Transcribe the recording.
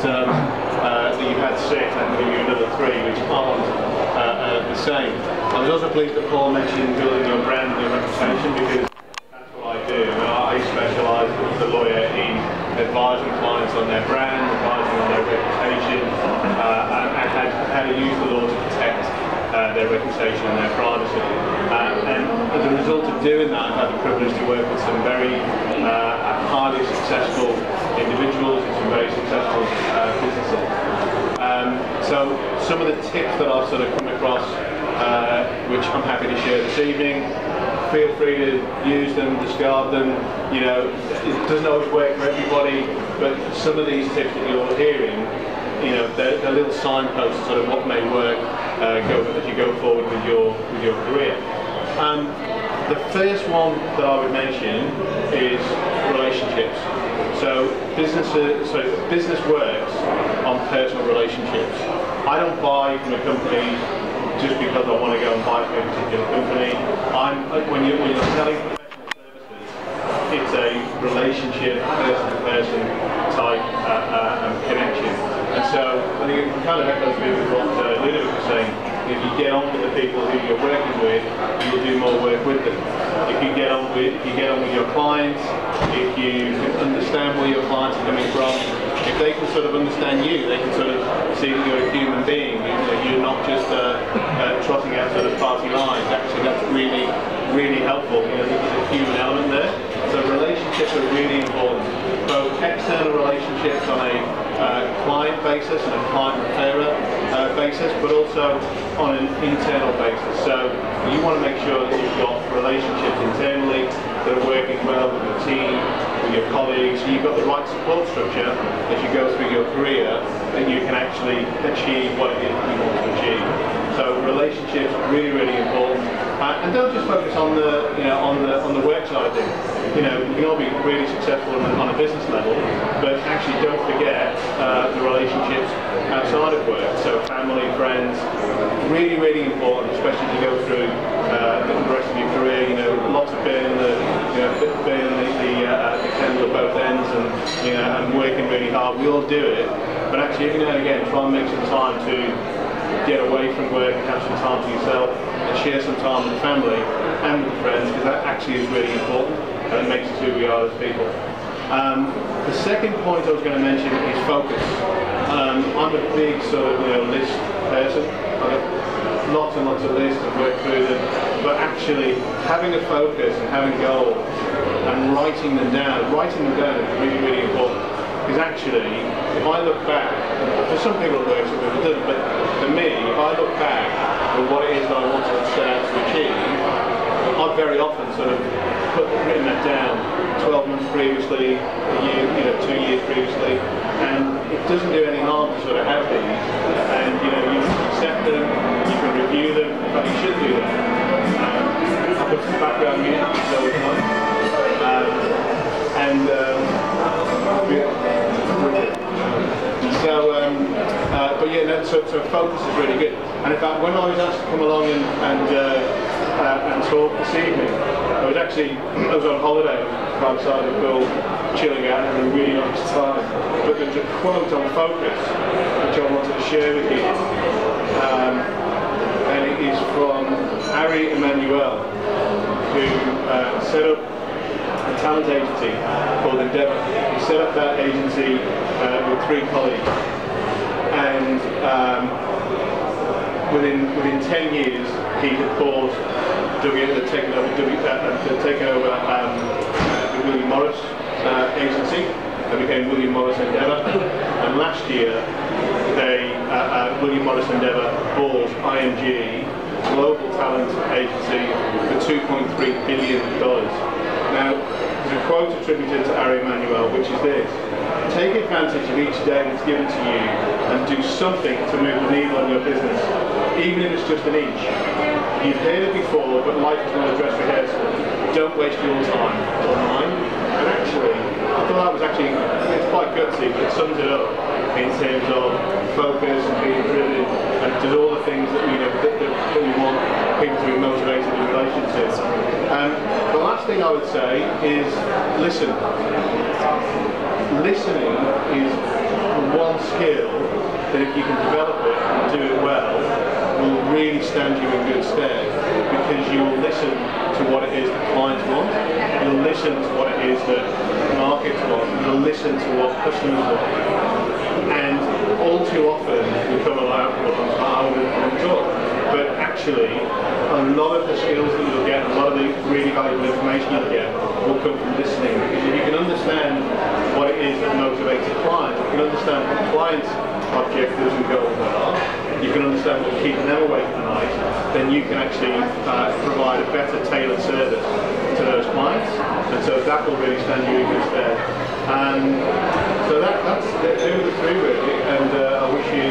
that you've had 6 and maybe another 3 which aren't the same. I was also pleased that Paul mentioned building your brand and your reputation, because that's what I do. I specialise as a lawyer in advising clients on their brand, advising on their reputation, and how to use the law to protect their reputation and their privacy. And as a result of doing that, I've had the privilege to work with some very highly successful individuals and some very successful businesses. So some of the tips that I've sort of come across, which I'm happy to share this evening, feel free to use them, discard them. You know, it doesn't always work for everybody, but some of these tips that you're hearing, you know, they're little signposts, sort of what may work as you go forward with your career. The first one that I would mention is relationships. So business works on personal relationships. I don't buy from a company just because I want to go and buy from a particular company. When you're selling professional services, it's a relationship, person-to-person type connection. And so I think it kind of echoes with what Ludovic was saying. If you get on with the people who you're working with, you'll do more work with them. If you get on with your clients, if you can understand where your clients are coming from, if they can sort of understand you, they can sort of see that you're a human being. You're not just trotting out sort of party lines. Actually, that's really, really helpful. You know, there's a human element there. So relationships are really important. Both external relationships on a client basis and a client referrer basis, but also on an internal basis. So you want to make sure that you've got relationships internally that are working well with your team, with your colleagues. You've got the right support structure as you go through your career, that you can actually achieve what it is that you want to achieve. So relationships are really, really important. And don't just focus on the on the work side of things. You know, we can all be really successful on a business level, but actually don't forget the relationships outside of work. So family, friends, really, really important, especially as you go through the rest of your career. You know, lots of burning the candle at both ends, and working really hard. We all do it, but actually every now and again try and make some time to get away from work and have some time to yourself and share some time with the family and with the friends, because that actually is really important and it makes us who we are as people. The second point I was going to mention is focus. I'm a big sort of list person. I've got lots and lots of lists and work through them, but actually having a focus and having goals and writing them down is really, really important. Because actually, if I look back, for some people it works, for people it doesn't, but for me, if I look back at what it is that I wanted to set out to achieve, I've very often sort of written that down 12 months previously, a year, 2 years previously, and it doesn't do any harm to sort of have these, and you can accept them, you can review them, but you should do them. I've got some background music all the time, so focus is really good. And in fact, when I was asked to come along and talk this evening, I was on holiday by the side of the pool, chilling out and having a really nice time. But there's a quote on focus which I wanted to share with you, and it is from Harry Emanuel, who set up a talent agency called Endeavour. He set up that agency with 3 colleagues, and within 10 years he had paused, taken over the William Morris agency, and became William Morris Endeavour. And last year William Morris Endeavour bought IMG, global talent agency, for $2.3 billion. Now, there's a quote attributed to Harry Emanuel, which is this: take advantage of each day that's given to you and do something to move the needle on your business, even if it's just an inch. You've heard it before, but life is not a dress rehearsal. Don't waste your time or mine. And actually, I thought that was it's quite gutsy, but it sums it up in terms of focus and being driven and does all the things that we want people to be motivated in relation to. The last thing I would say is listen. Listening is one skill that if you can develop it and do it well, will really stand you in good stead, because you will listen to what it is that clients want, you'll listen to what it is that markets want, you'll listen to what customers want. And all too often we come along and talk, but actually a lot of the skills that you'll get, a lot of the really valuable information you'll get will come from listening, because if you can understand what it is that motivates a client, you can understand what clients' objectives and goals are, you can understand what's keeping them awake at night, then you can actually provide a better tailored service to those clients, and so that will really stand you in good stead. So that's they were the three really, and I wish you